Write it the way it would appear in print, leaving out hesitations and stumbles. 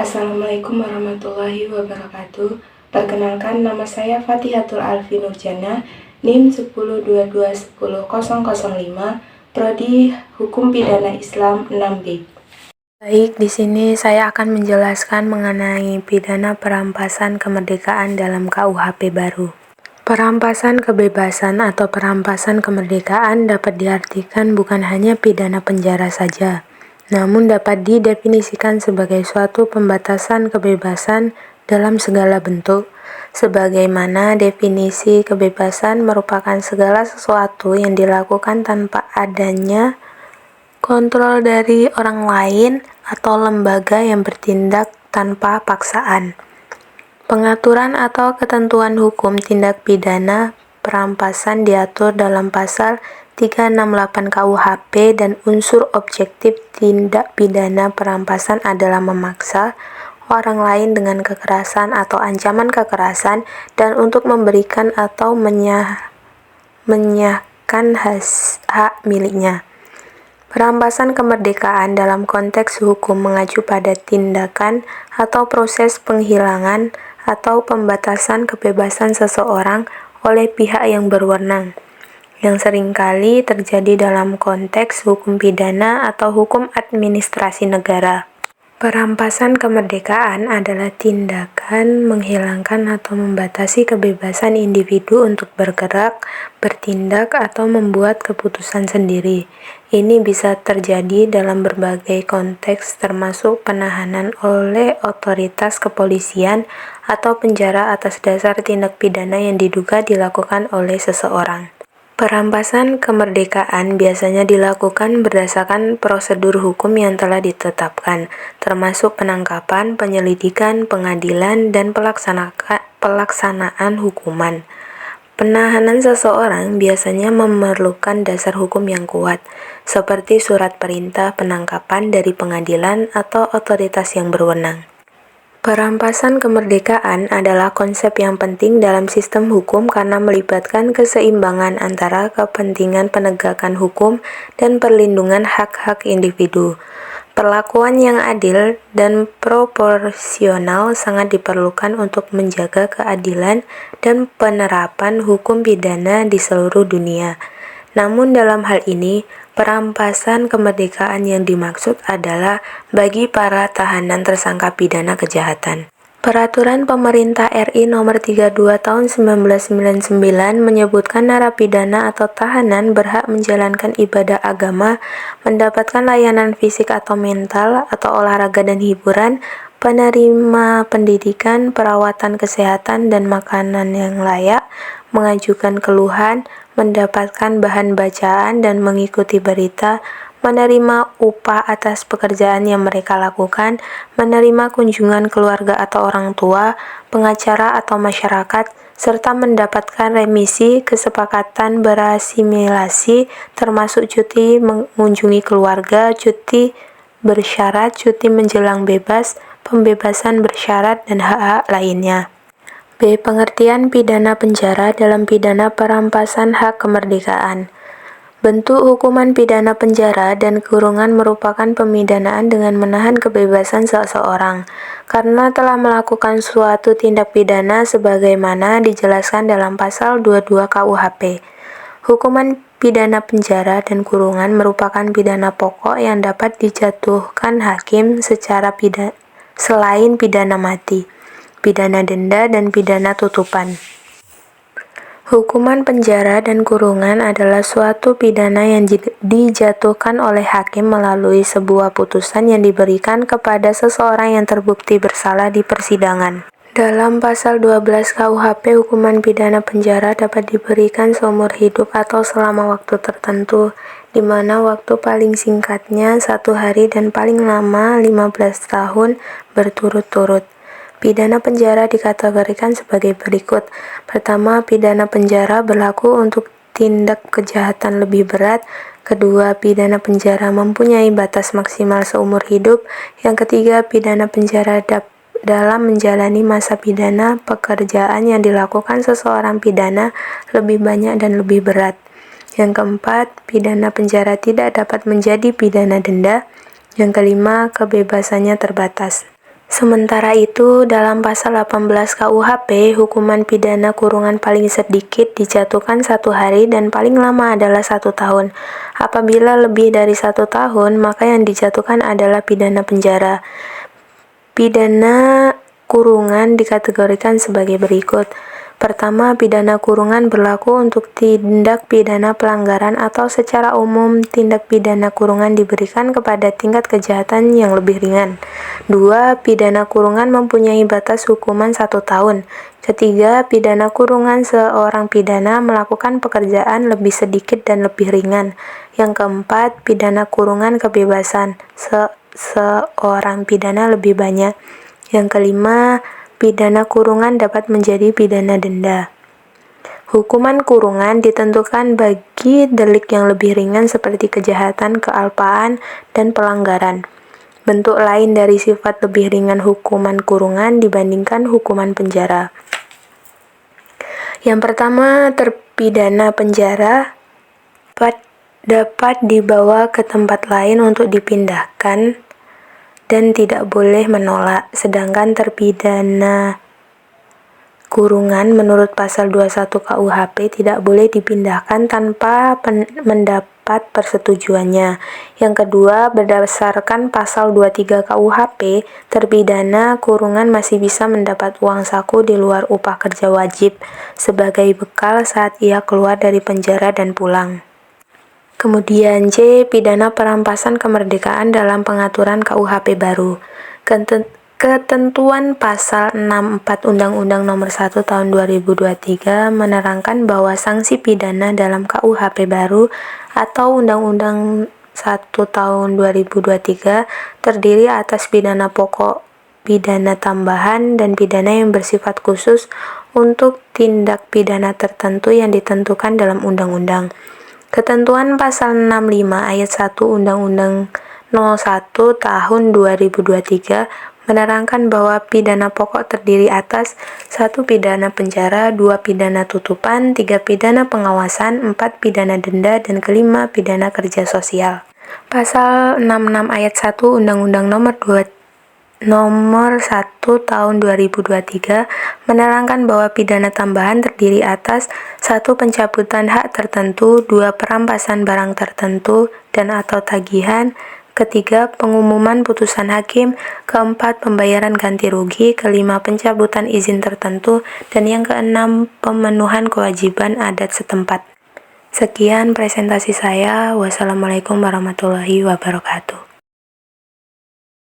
Assalamualaikum warahmatullahi wabarakatuh. Perkenalkan, nama saya Fatihatul Alfi Nurjana, NIM 1022100005, Prodi Hukum Pidana Islam 6B. Baik, di sini saya akan menjelaskan mengenai pidana perampasan kemerdekaan dalam KUHP baru. Perampasan kebebasan atau perampasan kemerdekaan dapat diartikan bukan hanya pidana penjara saja, namun dapat didefinisikan sebagai suatu pembatasan kebebasan dalam segala bentuk. Sebagaimana definisi kebebasan merupakan segala sesuatu yang dilakukan tanpa adanya kontrol dari orang lain atau lembaga yang bertindak tanpa paksaan. Pengaturan atau ketentuan hukum tindak pidana perampasan diatur dalam pasal 368 KUHP dan unsur objektif tindak pidana perampasan adalah memaksa orang lain dengan kekerasan atau ancaman kekerasan dan untuk memberikan atau menyahkan hak miliknya. Perampasan kemerdekaan dalam konteks hukum mengacu pada tindakan atau proses penghilangan atau pembatasan kebebasan seseorang oleh pihak yang berwenang, yang seringkali terjadi dalam konteks hukum pidana atau hukum administrasi negara. Perampasan kemerdekaan adalah tindakan menghilangkan atau membatasi kebebasan individu untuk bergerak, bertindak, atau membuat keputusan sendiri. Ini bisa terjadi dalam berbagai konteks termasuk penahanan oleh otoritas kepolisian atau penjara atas dasar tindak pidana yang diduga dilakukan oleh seseorang. Perampasan kemerdekaan biasanya dilakukan berdasarkan prosedur hukum yang telah ditetapkan, termasuk penangkapan, penyelidikan, pengadilan, dan pelaksanaan hukuman. Penahanan seseorang biasanya memerlukan dasar hukum yang kuat, seperti surat perintah penangkapan dari pengadilan atau otoritas yang berwenang. Perampasan kemerdekaan adalah konsep yang penting dalam sistem hukum karena melibatkan keseimbangan antara kepentingan penegakan hukum dan perlindungan hak-hak individu. Perlakuan yang adil dan proporsional sangat diperlukan untuk menjaga keadilan dan penerapan hukum pidana di seluruh dunia. Namun dalam hal ini, perampasan kemerdekaan yang dimaksud adalah bagi para tahanan tersangka pidana kejahatan. Peraturan Pemerintah RI Nomor 32 Tahun 1999 menyebutkan narapidana atau tahanan berhak menjalankan ibadah agama, mendapatkan layanan fisik atau mental atau olahraga dan hiburan, penerima pendidikan, perawatan kesehatan dan makanan yang layak, mengajukan keluhan, mendapatkan bahan bacaan dan mengikuti berita, menerima upah atas pekerjaan yang mereka lakukan, menerima kunjungan keluarga atau orang tua, pengacara atau masyarakat, serta mendapatkan remisi kesepakatan berasimilasi termasuk cuti mengunjungi keluarga, cuti bersyarat, cuti menjelang bebas, pembebasan bersyarat, dan hak-hak lainnya. B. Pengertian pidana penjara dalam pidana perampasan hak kemerdekaan. Bentuk hukuman pidana penjara dan kurungan merupakan pemidanaan dengan menahan kebebasan seseorang karena telah melakukan suatu tindak pidana sebagaimana dijelaskan dalam pasal 22 KUHP. Hukuman pidana penjara dan kurungan merupakan pidana pokok yang dapat dijatuhkan hakim secara selain pidana mati, pidana denda, dan pidana tutupan. Hukuman penjara dan kurungan adalah suatu pidana yang dijatuhkan oleh hakim melalui sebuah putusan yang diberikan kepada seseorang yang terbukti bersalah di persidangan. Dalam pasal 12 KUHP, hukuman pidana penjara dapat diberikan seumur hidup atau selama waktu tertentu, di mana waktu paling singkatnya 1 hari dan paling lama 15 tahun berturut-turut. Pidana penjara dikategorikan sebagai berikut. Pertama, pidana penjara berlaku untuk tindak kejahatan lebih berat. Kedua, pidana penjara mempunyai batas maksimal seumur hidup. Yang ketiga, pidana penjara dalam menjalani masa pidana pekerjaan yang dilakukan seseorang pidana lebih banyak dan lebih berat. Yang keempat, pidana penjara tidak dapat menjadi pidana denda. Yang kelima, kebebasannya terbatas. Sementara itu, dalam pasal 18 KUHP, hukuman pidana kurungan paling sedikit dijatuhkan 1 hari dan paling lama adalah 1 tahun. Apabila lebih dari 1 tahun, maka yang dijatuhkan adalah pidana penjara. Pidana kurungan dikategorikan sebagai berikut. Pertama, pidana kurungan berlaku untuk tindak pidana pelanggaran atau secara umum tindak pidana kurungan diberikan kepada tingkat kejahatan yang lebih ringan. 2. Pidana kurungan mempunyai batas hukuman 1 tahun. Ketiga, pidana kurungan seorang pidana melakukan pekerjaan lebih sedikit dan lebih ringan. Yang keempat, pidana kurungan kebebasan seorang pidana lebih banyak. Yang kelima, pidana kurungan dapat menjadi pidana denda. Hukuman kurungan ditentukan bagi delik yang lebih ringan seperti kejahatan, kealpaan, dan pelanggaran. Bentuk lain dari sifat lebih ringan hukuman kurungan dibandingkan hukuman penjara. Yang pertama, terpidana penjara dapat dibawa ke tempat lain untuk dipindahkan dan tidak boleh menolak, sedangkan terpidana kurungan menurut pasal 21 KUHP tidak boleh dipindahkan tanpa mendapat persetujuannya. Yang kedua, berdasarkan pasal 23 KUHP, terpidana kurungan masih bisa mendapat uang saku di luar upah kerja wajib sebagai bekal saat ia keluar dari penjara dan pulang. Kemudian C. Pidana perampasan kemerdekaan dalam pengaturan KUHP baru. Ketentuan pasal 64 Undang-Undang Nomor 1 Tahun 2023 menerangkan bahwa sanksi pidana dalam KUHP baru atau Undang-Undang 1 Tahun 2023 terdiri atas pidana pokok, pidana tambahan, dan pidana yang bersifat khusus untuk tindak pidana tertentu yang ditentukan dalam undang-undang. Ketentuan pasal 65 ayat 1 Undang-Undang 01 Tahun 2023 menerangkan bahwa pidana pokok terdiri atas 1 pidana penjara, 2 pidana tutupan, 3 pidana pengawasan, 4 pidana denda, dan kelima pidana kerja sosial. Pasal 66 ayat 1 Undang-Undang Nomor 1 Tahun 2023 menerangkan bahwa pidana tambahan terdiri atas 1 pencabutan hak tertentu, 2 perampasan barang tertentu dan atau tagihan, ketiga pengumuman putusan hakim, keempat pembayaran ganti rugi, kelima pencabutan izin tertentu, dan yang keenam pemenuhan kewajiban adat setempat. Sekian presentasi saya. Wassalamualaikum warahmatullahi wabarakatuh.